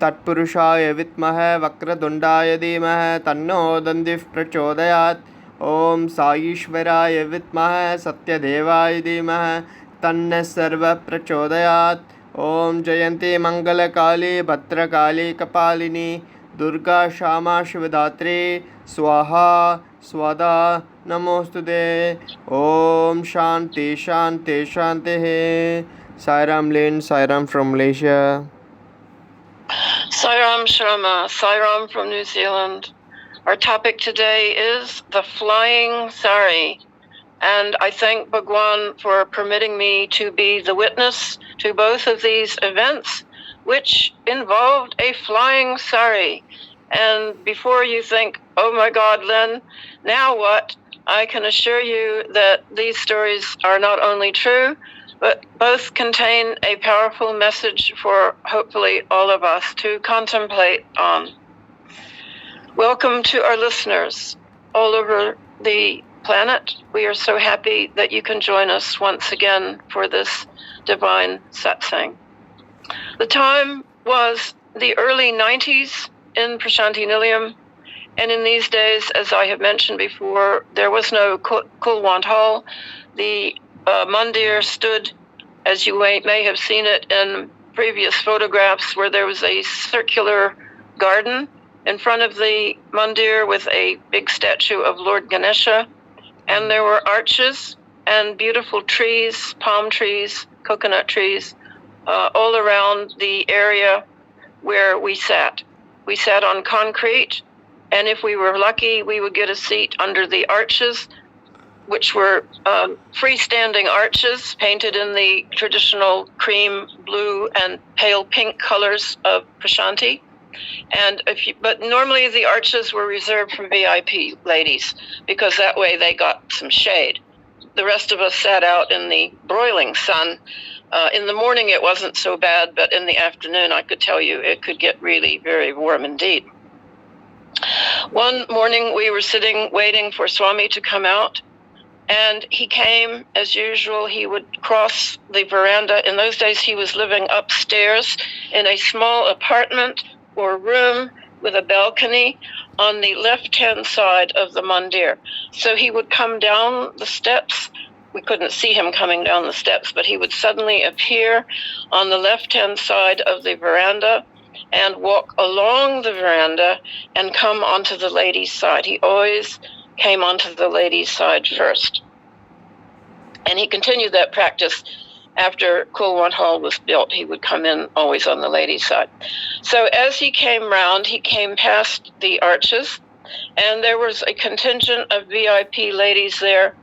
तत्पुरुषाय विद्महे वक्रतुण्डाय धीमहि तन्नो दन्तिः प्रचोदयात्। ॐ साईश्वराय विद्महे सत्यदेवाय धीमहि तन्नः सर्वः प्रचोदयात्। ॐ जयन्ती मङ्गलकाली भद्रकाली कपालिनी दुर्गा क्षमा शिवदात्री स्वाहा स्वदा नमोस्तुते। ॐ शांति शांति शांतिः। Sai Ram Lin, Sai Ram from Malaysia. Sai Ram Sharma, Sai Ram from New Zealand. Our topic today is the flying sari. And I thank Bhagwan for permitting me to be the witness to both of these events, which involved a flying sari. And before you think, oh my God, Lynn, now what? I can assure you that these stories are not only true, but both contain a powerful message for hopefully all of us to contemplate on. Welcome to our listeners all over the planet. We are so happy that you can join us once again for this divine satsang. The time was the early 90s in Prashanti Nilayam, and in these days, as I have mentioned before, there was no Kulwant Hall. The mandir stood, as you may have seen it in previous photographs, where there was a circular garden in front of the mandir with a big statue of Lord Ganesha. And there were arches and beautiful trees, palm trees, coconut trees, all around the area where we sat. We sat on concrete, and if we were lucky, we would get a seat under the arches, which were freestanding arches painted in the traditional cream, blue, and pale pink colors of Prashanti. But normally the arches were reserved for VIP ladies, because that way they got some shade. The rest of us sat out in the broiling sun. In the morning it wasn't so bad, but in the afternoon I could tell you it could get really very warm indeed. One morning we were sitting waiting for Swami to come out, and he came as usual. He would cross the veranda. In those days he was living upstairs in a small apartment or room with a balcony on the left-hand side of the mandir. So he would come down the steps. We couldn't see him coming down the steps, but he would suddenly appear on the left-hand side of the veranda and walk along the veranda and come onto the ladies' side. He always came onto the ladies' side first. And he continued that practice after Kulwant Hall was built. He would come in always on the ladies' side. So as he came round, he came past the arches, and there was a contingent of VIP ladies there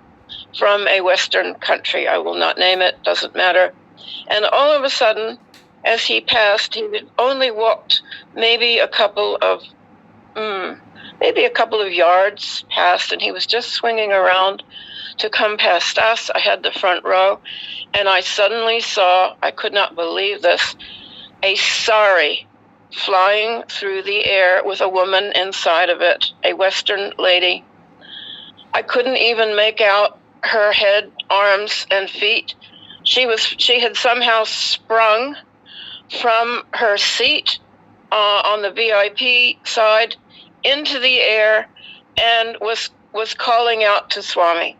from a Western country. I will not name it, doesn't matter. And all of a sudden, as he passed, he had only walked maybe a couple of yards past, and he was just swinging around to come past us. I had the front row, and I suddenly saw, I could not believe this, a sari flying through the air with a woman inside of it, a Western lady. I couldn't even make out her head, arms, and feet. She had somehow sprung from her seat on the VIP side into the air and was calling out to Swami.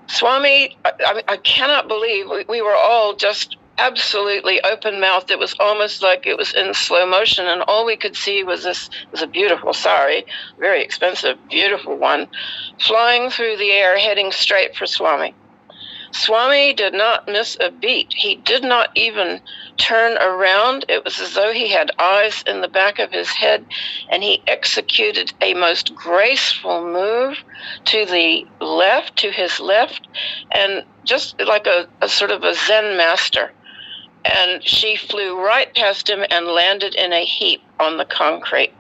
Swami, I cannot believe, we were all just absolutely open-mouthed. It was almost like it was in slow motion, and all we could see was a beautiful sari, very expensive, beautiful one, flying through the air, heading straight for Swami. Swami did not miss a beat. He did not even turn around. It was as though he had eyes in the back of his head, and he executed a most graceful move to the left, to his left, and just like a sort of a Zen master. And she flew right past him and landed in a heap on the concrete.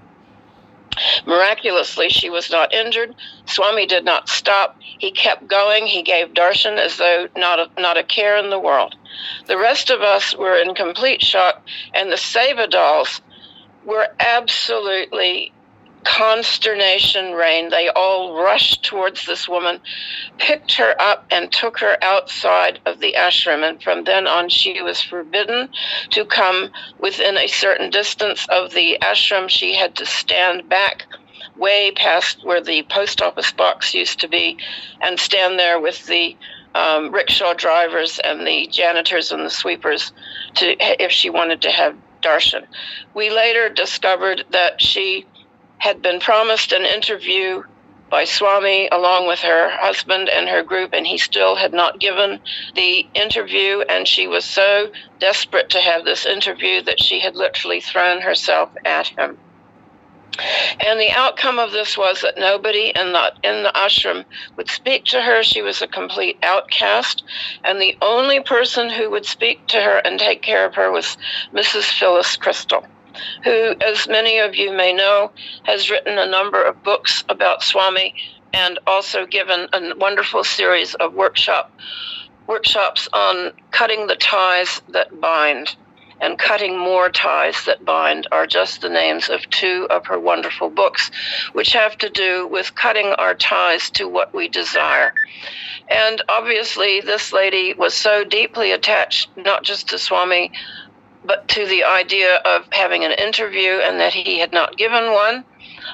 Miraculously, she was not injured. Swami did not stop. He kept going. He gave darshan as though not a care in the world. The rest of us were in complete shock, and the seva dolls were absolutely consternation reigned. They all rushed towards this woman, picked her up, and took her outside of the ashram. And from then on, she was forbidden to come within a certain distance of the ashram. She had to stand back way past where the post office box used to be and stand there with the rickshaw drivers and the janitors and the sweepers if she wanted to have darshan. We later discovered that she had been promised an interview by Swami along with her husband and her group, and he still had not given the interview, and she was so desperate to have this interview that she had literally thrown herself at him. And the outcome of this was that nobody in the ashram would speak to her. She was a complete outcast, and the only person who would speak to her and take care of her was Mrs. Phyllis Crystal, who, as many of you may know, has written a number of books about Swami and also given a wonderful series of workshops on cutting the ties that bind. And Cutting More Ties That Bind are just the names of two of her wonderful books, which have to do with cutting our ties to what we desire. And obviously, this lady was so deeply attached, not just to Swami, but to the idea of having an interview, and that he had not given one,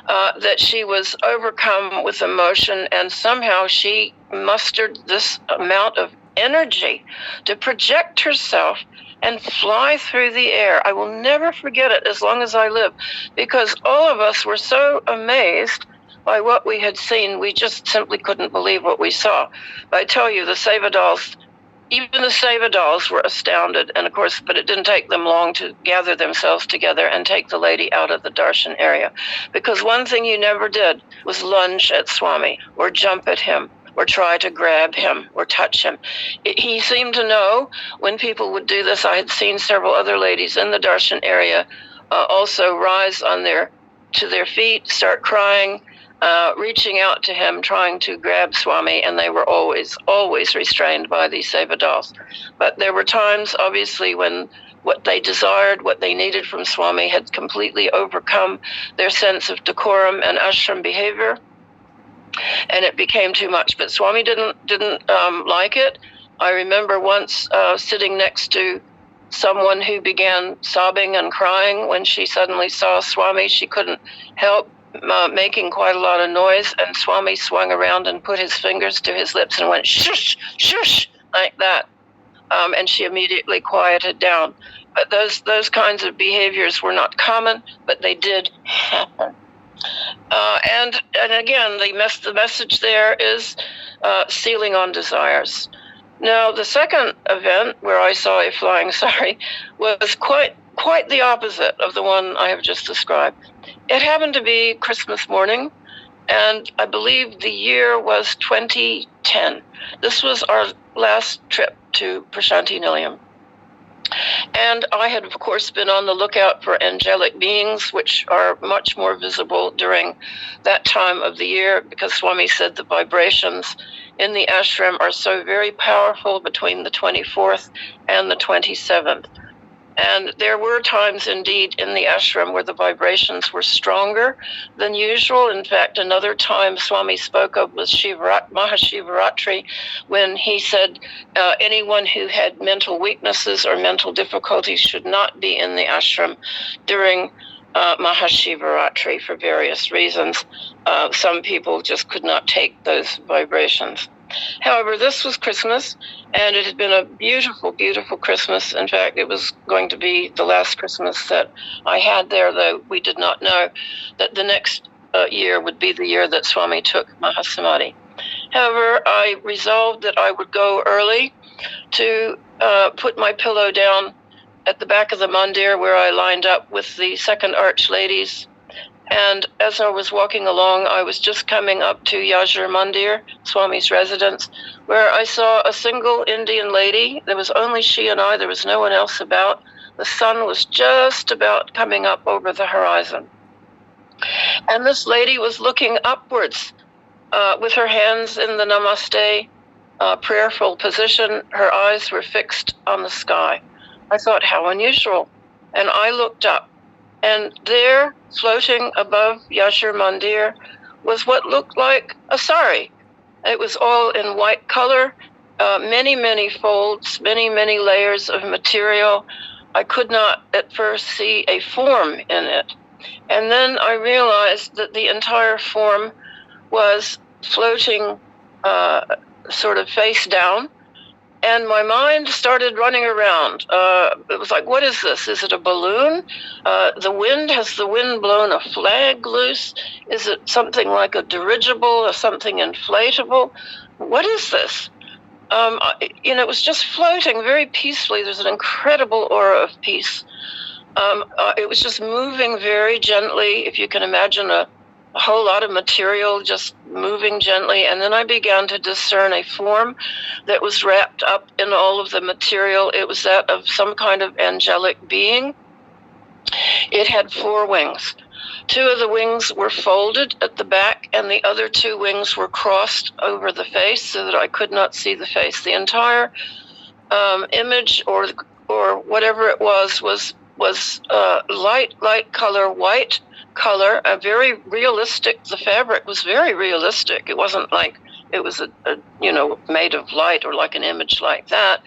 that she was overcome with emotion, and somehow she mustered this amount of energy to project herself and fly through the air. I will never forget it as long as I live, because all of us were so amazed by what we had seen. We just simply couldn't believe what we saw. I tell you, the Seva dolls, even the Seva dolls were astounded, and of course, but it didn't take them long to gather themselves together and take the lady out of the darshan area. Because one thing you never did was lunge at Swami, or jump at him, or try to grab him, or touch him. He seemed to know when people would do this. I had seen several other ladies in the darshan area also rise to their feet, start crying, reaching out to him, trying to grab Swami, and they were always restrained by these Seva dolls. But there were times, obviously, when what they desired, what they needed from Swami had completely overcome their sense of decorum and ashram behavior, and it became too much. But Swami didn't like it. I remember once sitting next to someone who began sobbing and crying when she suddenly saw Swami. She couldn't help making quite a lot of noise, and Swami swung around and put his fingers to his lips and went shush, shush, like that. And she immediately quieted down. But those kinds of behaviors were not common, but they did happen. And again, the message there is sealing on desires. Now, the second event where I saw a flying sari was quite the opposite of the one I have just described. It happened to be Christmas morning, and I believe the year was 2010. This was our last trip to Prashanti Nilayam. And I had, of course, been on the lookout for angelic beings, which are much more visible during that time of the year, because Swami said the vibrations in the ashram are so very powerful between the 24th and the 27th. And there were times, indeed, in the ashram where the vibrations were stronger than usual. In fact, another time Swami spoke of was Mahashivaratri, when he said anyone who had mental weaknesses or mental difficulties should not be in the ashram during Mahashivaratri for various reasons. Some people just could not take those vibrations. However, this was Christmas, and it had been a beautiful, beautiful Christmas. In fact, it was going to be the last Christmas that I had there, though we did not know that the next year would be the year that Swami took Mahasamadhi. However, I resolved that I would go early to put my pillow down at the back of the mandir where I lined up with the second arch ladies. And as I was walking along, I was just coming up to Yajur Mandir, Swami's residence, where I saw a single Indian lady. There was only she and I. There was no one else about. The sun was just about coming up over the horizon. And this lady was looking upwards with her hands in the namaste, prayerful position. Her eyes were fixed on the sky. I thought, how unusual. And I looked up. And there, floating above Yashar Mandir, was what looked like a sari. It was all in white color, many, many folds, many, many layers of material. I could not at first see a form in it. And then I realized that the entire form was floating sort of face down. And my mind started running around. It was like, what is this? Is it a balloon? Has the wind blown a flag loose? Is it something like a dirigible or something inflatable? What is this? It was just floating very peacefully. There's an incredible aura of peace. It was just moving very gently. If you can imagine a whole lot of material just moving gently. And then I began to discern a form that was wrapped up in all of the material. It was that of some kind of angelic being. It had 4 wings. 2 of the wings were folded at the back, and the other 2 wings were crossed over the face so that I could not see the face. The entire image or whatever it was light color, white color, a very realistic. The fabric was very realistic. It wasn't like it was made of light or like an image like that.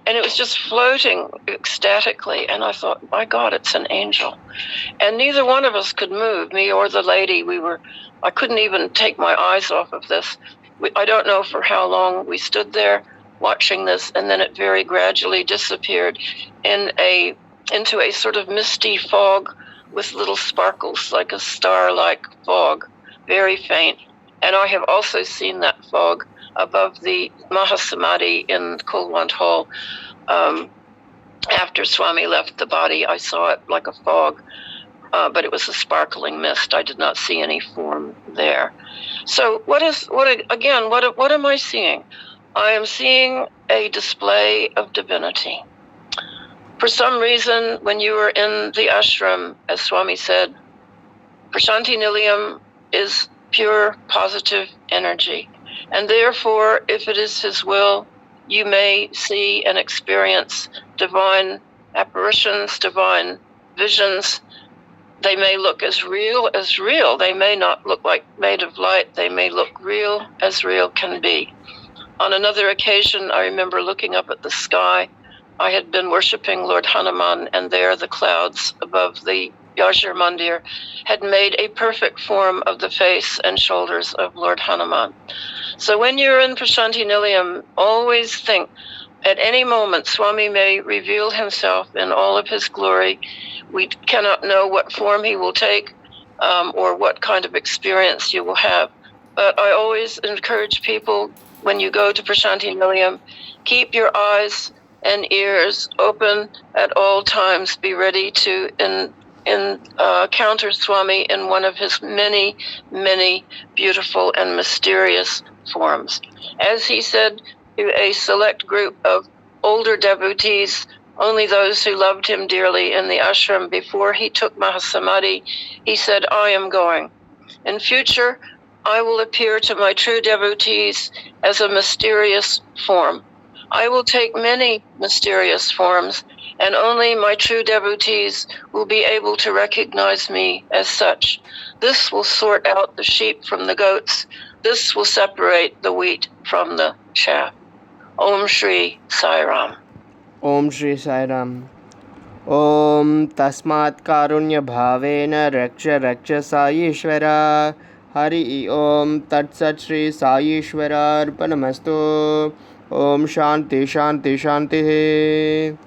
And it was just floating ecstatically. And I thought, my God, it's an angel. And neither one of us could move, me or the lady. I couldn't even take my eyes off of this. I don't know for how long we stood there watching this, and then it very gradually disappeared into a sort of misty fog with little sparkles, like a star-like fog, very faint. And I have also seen that fog above the Mahasamadhi in Kulwant Hall. After Swami left the body, I saw it like a fog, but it was a sparkling mist. I did not see any form there. So what am I seeing? I am seeing a display of divinity. For some reason, when you were in the ashram, as Swami said, Prashanti Nilayam is pure positive energy. And therefore, if it is his will, you may see and experience divine apparitions, divine visions. They may look as real as real. They may not look like made of light. They may look real as real can be. On another occasion, I remember looking up at the sky. I had been worshipping Lord Hanuman, and there the clouds above the Yashar Mandir had made a perfect form of the face and shoulders of Lord Hanuman. So when you're in Prashanti Nilayam, always think, at any moment, Swami may reveal himself in all of his glory. We cannot know what form he will take or what kind of experience you will have. But I always encourage people, when you go to Prashanti Nilayam, keep your eyes and ears open at all times. Be ready to encounter Swami in one of his many, many beautiful and mysterious forms. As he said to a select group of older devotees, only those who loved him dearly in the ashram before he took Mahasamadhi, he said, I am going. In future, I will appear to my true devotees as a mysterious form. I will take many mysterious forms, and only my true devotees will be able to recognize me as such. This will sort out the sheep from the goats. This will separate the wheat from the chaff. Om Shri Sai Ram. Om Shri Sai Ram. Om Tasmat Karunya Bhavena Raksha Raksha Saishwara. Hari Om Tat Sat Shri Saishwara Arpanamastu. Om Shanti Shanti Shanti.